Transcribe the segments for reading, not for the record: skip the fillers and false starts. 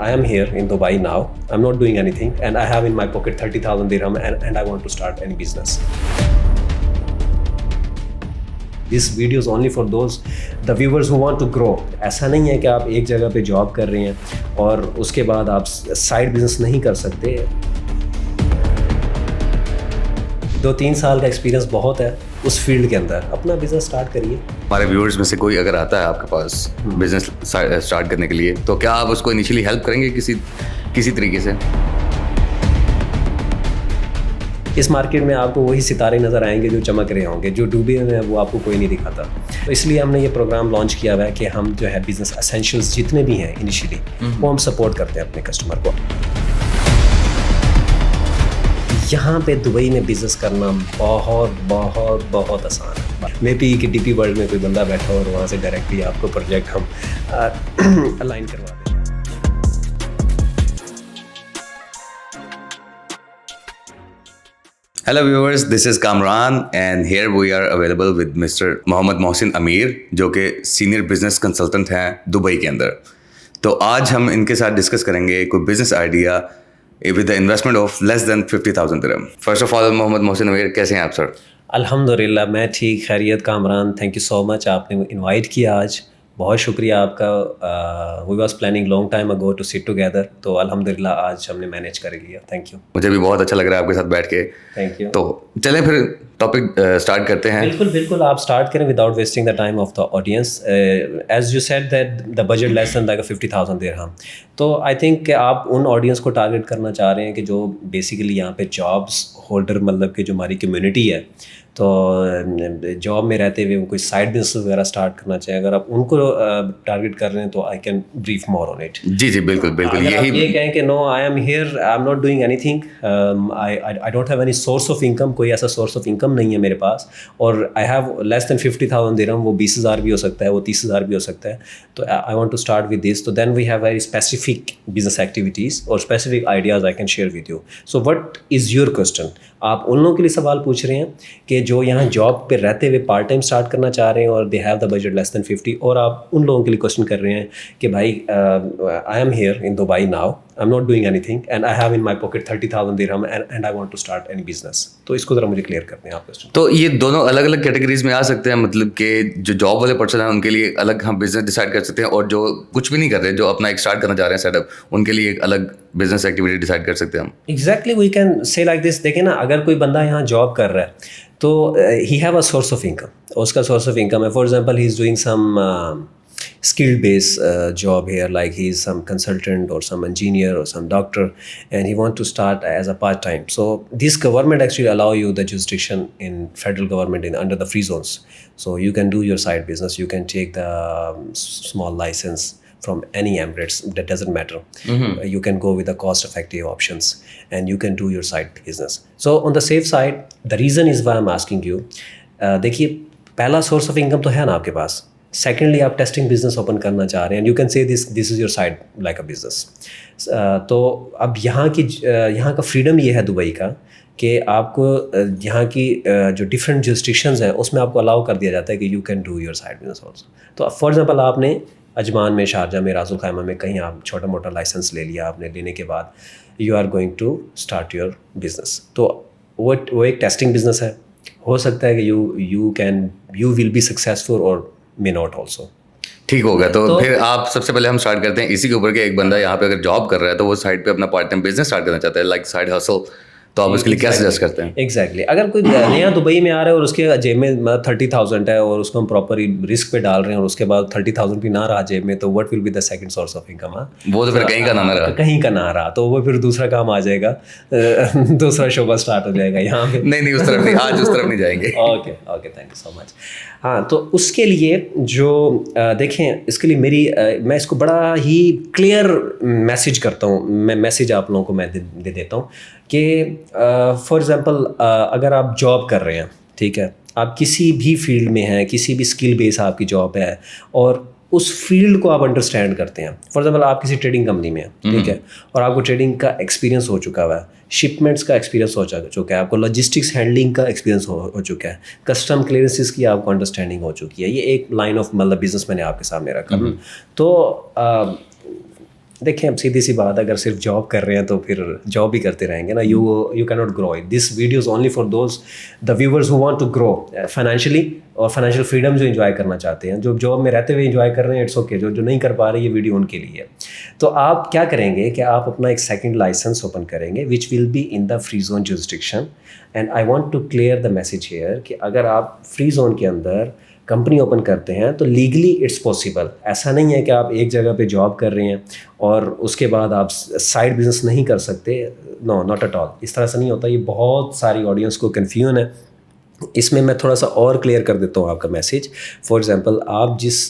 I am here in Dubai now. I'm not doing anything, and I have in my pocket 30,000 dirham, and I want to start any business. This video is only for those the viewers who want to grow. ऐसा नहीं है कि आप एक जगह पे job कर रहे हैं और उसके बाद आप साइड बिजनेस नहीं कर सकते. 2-3 साल का एक्सपीरियंस बहुत है उस फील्ड के अंदर. अपना बिजनेस स्टार्ट करिए. हमारे व्यूअर्स में से कोई अगर आता है आपके पास बिजनेस स्टार्ट करने के लिए, तो क्या आप उसको इनिशियली हेल्प करेंगे किसी तरीके से? इस मार्केट में आपको वही सितारे नज़र आएंगे जो चमक रहे होंगे, जो डूबे हुए हैं वो आपको कोई नहीं दिखाता. तो इसलिए हमने ये प्रोग्राम लॉन्च किया हुआ है कि हम जो है बिजनेस एसेंशियल्स जितने भी हैं इनिशियली वो हम सपोर्ट करते हैं अपने कस्टमर को. यहाँ पे दुबई में बिज़नेस करना बहुत बहुत बहुत आसान है. मे बी कि डीपी वर्ल्ड में कोई बंदा बैठा हो और वहाँ से डायरेक्टली आपको प्रोजेक्ट हम अलाइन करवा दें. Hello viewers, this is Kamran and here we are available with Mr. Mohammad Mohsin अमीर, जो कि सीनियर बिजनेस कंसल्टेंट हैं दुबई के अंदर. तो आज हम इनके साथ डिस्कस करेंगे कोई business idea with the investment of less than 50,000 dirham. First of all Mohammad Mohsin Amir, कैसे हैं आप सर? अल्हम्दुलिल्लाह मैं ठीक, खैरियत. Kamran, thank you so much, आपने इनवाइट किया आज. बहुत शुक्रिया आपका. We was planning long time ago to sit together, तो अल्हम्दुलिल्लाह आज हमने मैनेज कर लिया. Thank you. मुझे भी बहुत अच्छा लग रहा है आपके साथ बैठ के. Thank you. तो चलें फिर टॉपिक स्टार्ट करते हैं. बिल्कुल आप स्टार्ट करें without wasting the time of the audience. As you said that the budget less than like 50,000 dirham. तो आई थिंक आप उन ऑडियंस को टारगेट करना चाह रहे हैं कि जो बेसिकली यहाँ पे जॉब्स होल्डर, मतलब कि जो हमारी कम्युनिटी है, तो जॉब में रहते हुए कोई साइड बिजनेस वगैरह स्टार्ट करना चाहिए. अगर आप उनको टारगेट कर रहे हैं तो I can brief more on it. जी बिल्कुल. यही ये कहें कि no I am here, I am not doing anything, I don't have any source of income, कोई ऐसा सोर्स ऑफ इनकम नहीं है मेरे पास, और आई हैव लेस देन 50,000 दिरहम, वो 20,000 भी हो सकता है, वो 30,000 भी हो सकता है. तो I want to start with this. तो then we have very specific business activities और specific ideas I can share with you. So what is your question? आप उन लोगों के लिए सवाल पूछ रहे हैं कि जो यहाँ जॉब पे रहते हुए पार्ट टाइम स्टार्ट करना चाह रहे हैं और they have the budget less then 50, और आप उन लोगों के लिए क्वेश्चन कर रहे हैं कि भाई I am here in Dubai now, I am not doing anything, and I have in my pocket 30,000 dirham and I want to start any business. तो इसको ज़रा मुझे क्लियर करते हैं आप क्वेश्चन. तो ये दोनों अलग अलग कैटेगरीज में आ सकते हैं, मतलब कि जो जॉब वाले पर्सन हैं उनके लिए अलग हम बिजनेस डिसाइड कर सकते हैं, और जो कुछ भी नहीं कर रहे, जो अपना एक स्टार्ट करना चाह रहे हैं सेटअप, उनके लिए एक अलग बिजनेस एक्टिविटी डिसाइड कर सकते हैं हम. Exactly, we can say like this. देखिए ना, अगर कोई बंदा यहाँ जॉब कर रहा है तो he have a source of income. उसका सोर्स ऑफ इनकम है, for example he is doing some skilled based job here, like he is some consultant or some engineer or some doctor, and he want to start as a part time. So this government actually allow you the jurisdiction in federal government in under the free zones, so you can do your side business. You can take the small license from any Emirates, that doesn't matter. You can go with the cost effective options and you can do your side business. So on the safe side, the reason is why I'm asking you, देखिए पहला source of income तो है ना आपके पास. Secondly आप testing business open करना चाह रहे हैं, you can say this is your side like a business. तो अब यहाँ का फ्रीडम ये है दुबई का कि आपको यहाँ की जो डिफरेंट जुरिस्डिक्शंस हैं उसमें आपको अलाउ कर दिया जाता है कि you can do your side business also. तो फॉर एग्जांपल आपने अजमान में, शारजा में, राजुल खैमा में कहीं आप छोटा मोटा लाइसेंस ले लिया आपने. लेने के बाद you are going to start your business. तो वो एक टेस्टिंग बिजनेस है. हो सकता है कि यू विल बी सक्सेसफुल और मे नॉट ऑल्सो. ठीक होगा. तो फिर आप सबसे पहले हम स्टार्ट करते हैं इसी के ऊपर कि एक बंदा यहाँ पे अगर जॉब कर रहा है तो वो साइड पे अपना पार्ट टाइम बिजनेस स्टार्ट करना चाहता है, लाइक साइड हसल, तो आप उसके लिए क्या सजेस्ट करते हैं? एग्जैक्टली. अगर कोई नया दुबई में आ रहा है और उसके जेब में 30,000 है और उसको हम प्रॉपर रिस्क पे डाल रहे हैं और उसके बाद 30,000 भी ना रहा जेब में, तो what will be the second source of income? वो तो फिर कहीं का ना रहा तो वो फिर दूसरा काम आ जाएगा, दूसरा शोबा स्टार्ट हो जाएगा यहाँ पे. नहीं उस तरफ नहीं, आज उस तरफ नहीं जाएंगे. Okay thank you so much. हाँ, तो उसके लिए जो देखें, इसके लिए मैं इसको बड़ा ही क्लियर मैसेज करता हूँ. मैं मैसेज आप लोगों को मैं दे देता हूँ कि फॉर एग्ज़ाम्पल अगर आप जॉब कर रहे हैं, ठीक है, आप किसी भी फील्ड में हैं, किसी भी स्किल बेस आपकी जॉब है और उस फील्ड को आप अंडरस्टैंड करते हैं. फॉर एग्जांपल आप किसी ट्रेडिंग कंपनी में हैं, ठीक है, और आपको ट्रेडिंग का एक्सपीरियंस हो चुका हुआ है, शिपमेंट्स का एक्सपीरियंस हो चुका है, आपको लॉजिस्टिक्स हैंडलिंग का एक्सपीरियंस हो चुका है, कस्टम क्लियरेंसेस की आपको अंडरस्टैंडिंग हो चुकी है. ये एक लाइन ऑफ मतलब बिजनेस मैंने आपके सामने रखा. तो देखें अब सीधी सी बात, अगर सिर्फ जॉब कर रहे हैं तो फिर जॉब ही करते रहेंगे ना, you can not grow it. This video is only for those the viewers who want to grow financially और फाइनेंशियल फ्रीडम जो एंजॉय करना चाहते हैं। जो जॉब में रहते हुए एंजॉय कर रहे हैं इट्स ओके, जो नहीं कर पा रहे ये वीडियो उनके लिए है। तो आप क्या करेंगे कि आप अपना एक सेकंड लाइसेंस ओपन करेंगे which will be in the free zone jurisdiction. And I want to clear the message here कि अगर आप फ्री जोन के अंदर कंपनी ओपन करते हैं तो लीगली इट्स पॉसिबल। ऐसा नहीं है कि आप एक जगह पे जॉब कर रहे हैं और उसके बाद आप साइड बिजनेस नहीं कर सकते। नो, नॉट एट ऑल, इस तरह से नहीं होता। ये बहुत सारी ऑडियंस को कन्फ्यूजन है। इसमें मैं थोड़ा सा और क्लियर कर देता हूँ आपका मैसेज। फॉर एग्जांपल, आप जिस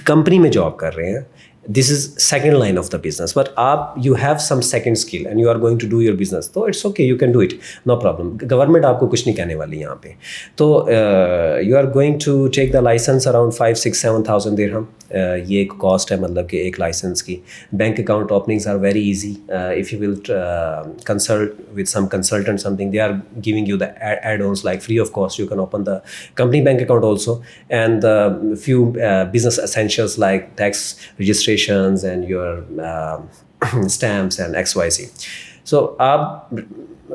कंपनी में जॉब कर रहे हैं this is second line of the business, but आप you have some second skill and you are going to do your business, तो it's okay, you can do it, no problem. Government आपको कुछ नहीं कहने वाली यहाँ पे। तो you are going to take the licence around 5-6-7,000 dirham. ये एक कॉस्ट है, मतलब कि एक लाइसेंस की। Bank account openings are very easy if you will consult with some consultant something, they are giving you the add-ons like free of cost. You can open the company bank account also, and few business essentials like tax registrations and your stamps and XYZ. So आप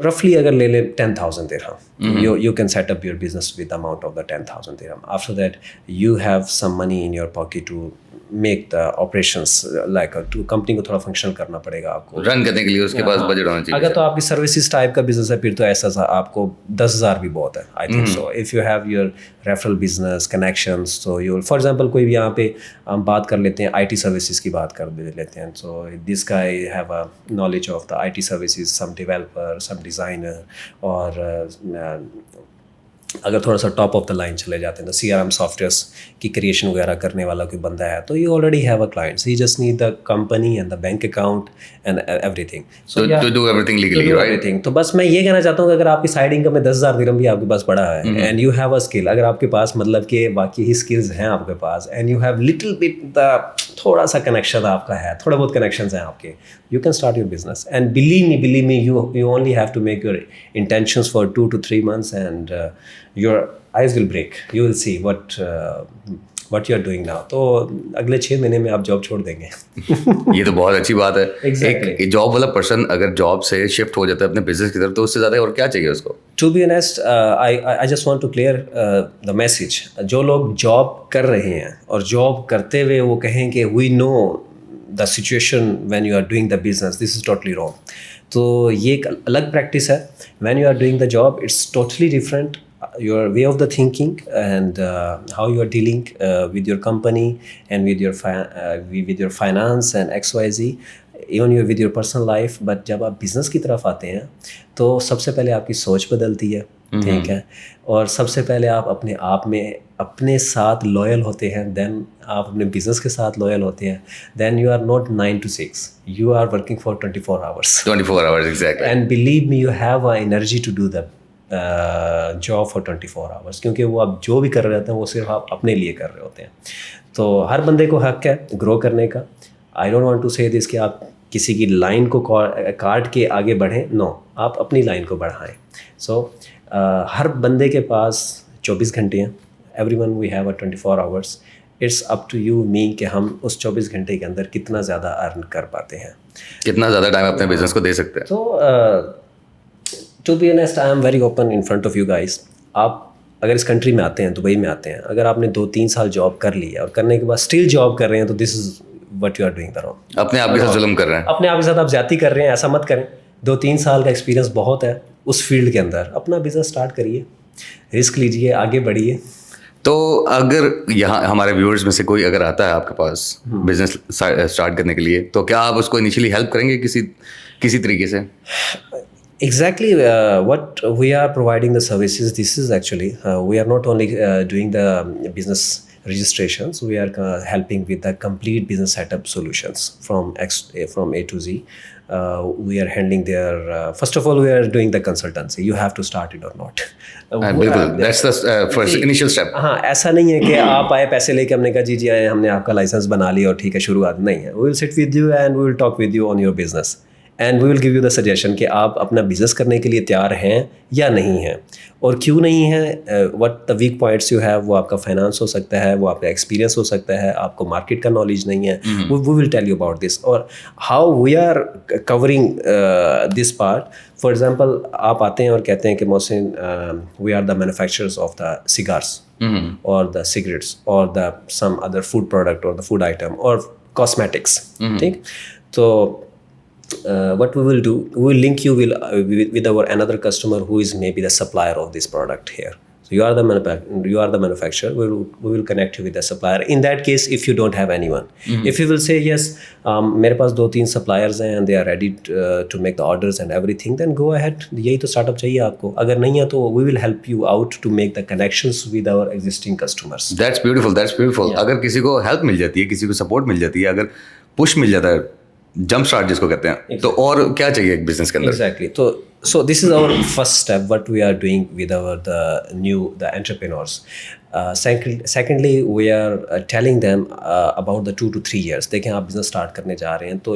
roughly अगर ले ले 10,000 dirham, you can set up your business with the amount of the 10,000 dirham. After that, you have some money in your pocket to make the operations, like to company को थोड़ा functional करना पड़ेगा आपको run करने के लिए, उसके पास budget होना चाहिए। अगर तो आपकी सर्विसेज टाइप का बिजनेस है फिर तो ऐसा सा आपको 10,000 भी बहुत है, I think so. If you have your referral business connections, तो यू फॉर एग्जांपल कोई भी यहाँ पे हम बात कर लेते हैं IT सर्विसेज की बात कर लेते हैं। So this guy have a knowledge of the IT services, some developer, some designer, और अगर थोड़ा सा टॉप ऑफ द लाइन चले जाते हैं तो CRM सॉफ्टवेयर्स की क्रिएशन वगैरह करने वाला कोई बंदा है तो you already have a clients, you just need the company and the bank account and everything. So to do everything legally, right? तो बस मैं ये कहना चाहता हूँ कि अगर आपकी साइड इनकम में 10,000 दिरहम भी आपके पास पड़ा है and you have a skill, अगर आपके पास मतलब कि बाकी ही स्किल्स हैं आपके पास, and you have little bit the थोड़ा सा कनेक्शन आपका है, थोड़े बहुत कनेक्शंस हैं आपके, you can start your business. And believe me, you only have to make your intentions for 2 to 3 months, and your eyes will break. You will see what you are doing now. तो अगले 6 महीने में आप job छोड़ देंगे। ये तो बहुत अच्छी बात है। Exactly. एक जॉब वाला पर्सन अगर जॉब से शिफ्ट हो जाता है अपने बिजनेस की तरफ, तो उससे ज़्यादा और क्या चाहिए उसको? To be honest, I just want to clear the message. जो लोग जॉब कर रहे हैं और जॉब करते हुए वो कहें कि we know the situation when you are doing the business, this is totally wrong. तो ये एक अलग प्रैक्टिस है। when you are doing the job, it's totally different. Your way of the thinking and how you are dealing with your company and with your finance and XYZ, even with your personal life. But जब आप business की तरफ आते हैं तो सबसे पहले आपकी सोच बदलती है, ठीक है, और सबसे पहले आप अपने आप में अपने साथ लॉयल होते हैं, देन आप अपने बिजनेस के साथ लॉयल होते हैं, then you are not 9 to 6, you are working for 24 hours. 24 hours, exactly. And believe me, you have a energy to do the job for 24 hours, क्योंकि वो आप जो भी कर रहे होते हैं वो सिर्फ आप अपने लिए कर रहे होते हैं। तो हर बंदे को हक है ग्रो करने का। आई डोंट वांट टू से दिस कि आप किसी की लाइन को काट के आगे बढ़ें, नो, आप अपनी लाइन को बढ़ाएं। सो हर बंदे के पास 24 घंटे हैं, everyone we have a 24 hours. It's up to you me कि हम उस 24 घंटे के अंदर कितना ज़्यादा अर्न कर पाते हैं, कितना ज़्यादा टाइम अपने बिजनेस को दे सकते हैं। तो to be honest, I am very open in front of you guys. आप अगर इस कंट्री में आते हैं, दुबई में आते हैं, अगर आपने 2-3 साल जॉब कर ली है और करने के बाद स्टिल जॉब कर रहे हैं, तो this is what you are doing the wrong. अपने आप के साथ जुल्म कर रहे हैं, अपने आप के साथ आप ज्यादती कर रहे हैं, ऐसा मत करें। 2-3 साल का एक्सपीरियंस बहुत है उस फील्ड के अंदर, अपना बिजनेस स्टार्ट करिए, रिस्क लीजिए, आगे बढ़िए। तो अगर यहाँ हमारे व्यूअर्स में से कोई अगर आता है आपके पास बिजनेस स्टार्ट करने के लिए, तो क्या आप उसको इनिशियली हेल्प करेंगे किसी तरीके से? Exactly, what we are providing the services, this is actually, we are not only doing the business registrations, we are helping with the complete business setup solutions from A to Z. We are handling their, first of all, we are doing the consultancy. You have to start it or not. बिल्कुल, that's the first initial step. हाँ, ऐसा नहीं है कि आप आए पैसे लेके हमने कहा जी आए, हमने आपका लाइसेंस बना लिया और ठीक है शुरुआत नहीं है। We will sit with you and we will talk with you on your business. And we will give you the suggestion कि आप अपना बिजनेस करने के लिए तैयार हैं या नहीं हैं, और क्यों नहीं है, what the weak points you have. वो आपका फाइनेंस हो सकता है, वो आपका एक्सपीरियंस हो सकता है, आपको मार्केट का नॉलेज नहीं है, we will tell you about this, और how we are covering this part. For example, आप आते हैं और कहते हैं कि Mohsin, we are the manufacturers of the cigars और द सिगरेट्स और the some other food product और द फूड आइटम और कॉस्मेटिक्स, ठीक। तो what we will do, we will link you with our another customer who is maybe the supplier of this product here. So you are the manufacturer. We will connect you with the supplier. In that case, if you don't have anyone, if you will say yes, मेरे पास 2-3 suppliers हैं and they are ready to make the orders and everything, then go ahead. यही तो startup चाहिए आपको. अगर नहीं है तो we will help you out to make the connections with our existing customers. That's beautiful. That's beautiful. अगर किसी को help मिल जाती है, किसी को support मिल जाती है, अगर push मिल जाता है, जंप स्टार्ट जिसको कहते हैं, तो और क्या चाहिए एक बिजनेस के अंदर? एग्जैक्टली। तो so this is our first step what we are doing with our the entrepreneurs. Secondly, we are telling them about the 2 to 3 years। देखें, आप बिजनेस स्टार्ट करने जा रहे हैं तो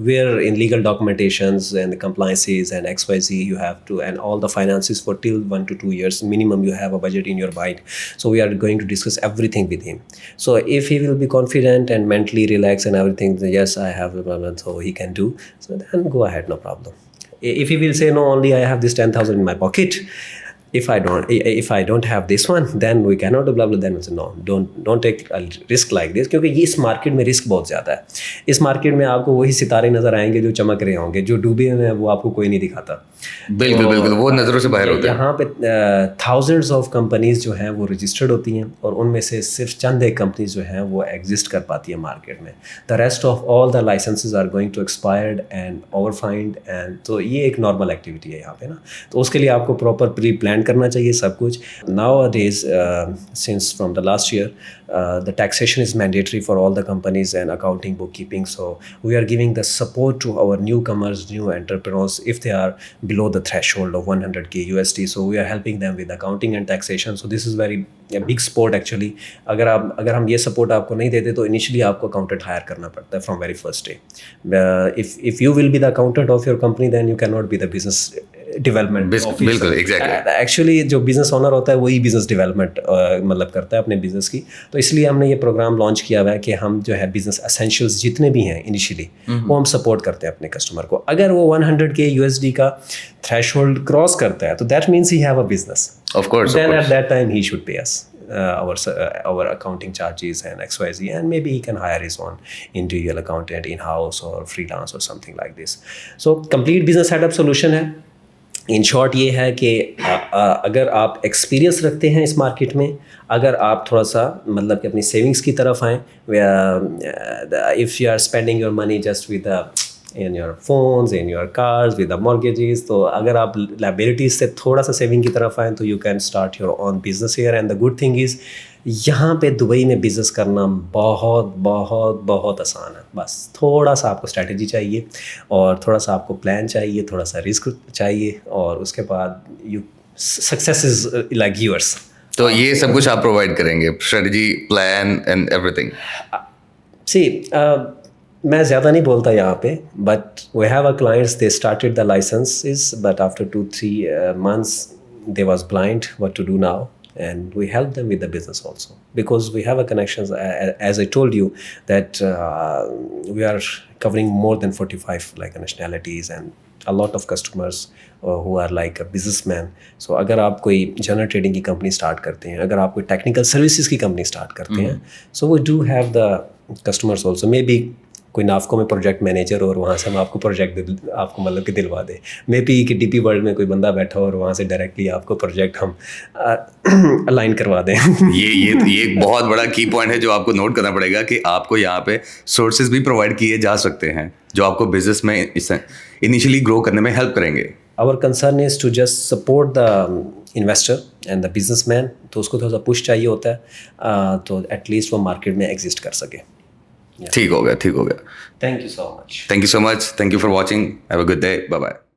where in legal documentations and the compliances and XYZ you have to, and all the finances for till 1 to 2 years minimum, you have a budget in your mind. So we are going to discuss everything with him. So if he will be confident and mentally relaxed and everything, then yes, I have a problem, so he can do, so then go ahead, no problem. If he will say no, only I have this 10,000 in my pocket, if I don't have this one, then we cannot do blah blah, then we say no, don't take a risk like this, क्योंकि ये इस market में risk बहुत ज़्यादा है। इस market में आपको वही सितारे नज़र आएंगे जो चमक रहे होंगे, जो डूबे हुए हैं वो आपको कोई नहीं दिखाता। बिल्कुल बिल्कुल, वो नज़रों से बाहर होते हैं। यहाँ पे थाउजेंड्स ऑफ कंपनीज जो हैं वो रजिस्टर्ड होती हैं, और उनमें से सिर्फ चंद एक कंपनीज जो हैं वो एग्जिस्ट कर पाती है मार्केट में। The rest of all the licenses are going to expired and over find, and तो ये एक नॉर्मल एक्टिविटी है यहाँ पे ना। तो उसके लिए आपको प्रॉपर प्री प्लान करना चाहिए सब कुछ। Now days, since from the last year, the taxation is mandatory for all the companies and accounting, bookkeeping. So we are giving the support to our newcomers, new entrepreneurs, if they are below the threshold of 100K USD. So we are helping them with accounting and taxation. So this is very a big support actually. अगर हम ये support आपको नहीं देते तो initially आपको accountant hire करना पड़ता है from very first day. If you will be the accountant of your company, then you cannot be the business development. बिल्कुल, एग्जैक्टली। एक्चुअली जो बिजनेस ओनर होता है वही बिजनेस डेवलपमेंट मतलब करता है अपने बिजनेस की। तो इसलिए हमने ये प्रोग्राम लॉन्च किया हुआ है कि हम जो है बिजनेस एसेंशियल्स जितने भी हैं इनिशियली वो हम सपोर्ट करते हैं अपने कस्टमर को। अगर वो 100K USD का थ्रेशोल्ड क्रॉस करता है तो that means he have a business, of course, then at that time he should pay us our accounting charges and XYZ, and maybe he can hire his own individual accountant in-house or freelance or something like this. So complete business setup solution है। In short ये है कि अगर आप experience रखते हैं इस market में, अगर आप थोड़ा सा मतलब कि अपनी सेविंग्स की तरफ आएँ, if you are spending your money just with in your phones, in your cars, with the mortgages, तो अगर आप liabilities से थोड़ा सा सेविंग की तरफ आएँ तो you can start your own business here. And the good thing is यहाँ पे दुबई में बिज़नेस करना बहुत बहुत बहुत आसान है। बस थोड़ा सा आपको स्ट्रैटेजी चाहिए और थोड़ा सा आपको प्लान चाहिए, थोड़ा सा रिस्क चाहिए, और उसके बाद you success is like yours. तो ये सब कुछ आप प्रोवाइड करेंगे, strategy, plan and everything? See मैं ज़्यादा नहीं बोलता यहाँ पे, but we have a clients, they started the licenses but after 2-3 months they was blind what to do now, and we help them with the business also because we have a connections, as I told you that we are covering more than 45 like nationalities and a lot of customers who are like a businessman. So अगर आप कोई general trading की company start करते हैं, अगर आप कोई technical services की कंपनी स्टार्ट करते हैं, so we do have the customers also. Maybe कोई नाफको में प्रोजेक्ट मैनेजर और वहाँ से हम आपको प्रोजेक्ट आपको मतलब कि दिलवा दें। मे बी कि DP वर्ल्ड में कोई बंदा बैठा हो और वहाँ से डायरेक्टली आपको प्रोजेक्ट हम अलाइन करवा दें। ये एक बहुत बड़ा की पॉइंट है जो आपको नोट करना पड़ेगा कि आपको यहाँ पे सोर्सेज भी प्रोवाइड किए जा सकते हैं जो आपको बिजनेस में इनिशियली ग्रो करने में हेल्प करेंगे। Our concern is to just support the investor and the businessman, तो उसको थोड़ा सा पुश चाहिए होता है तो एटलीस्ट वो मार्केट में एग्जिस्ट कर सके। ठीक हो गया, ठीक हो गया। Thank you so much. Thank you so much. Thank you for watching. Have a good day. Bye bye.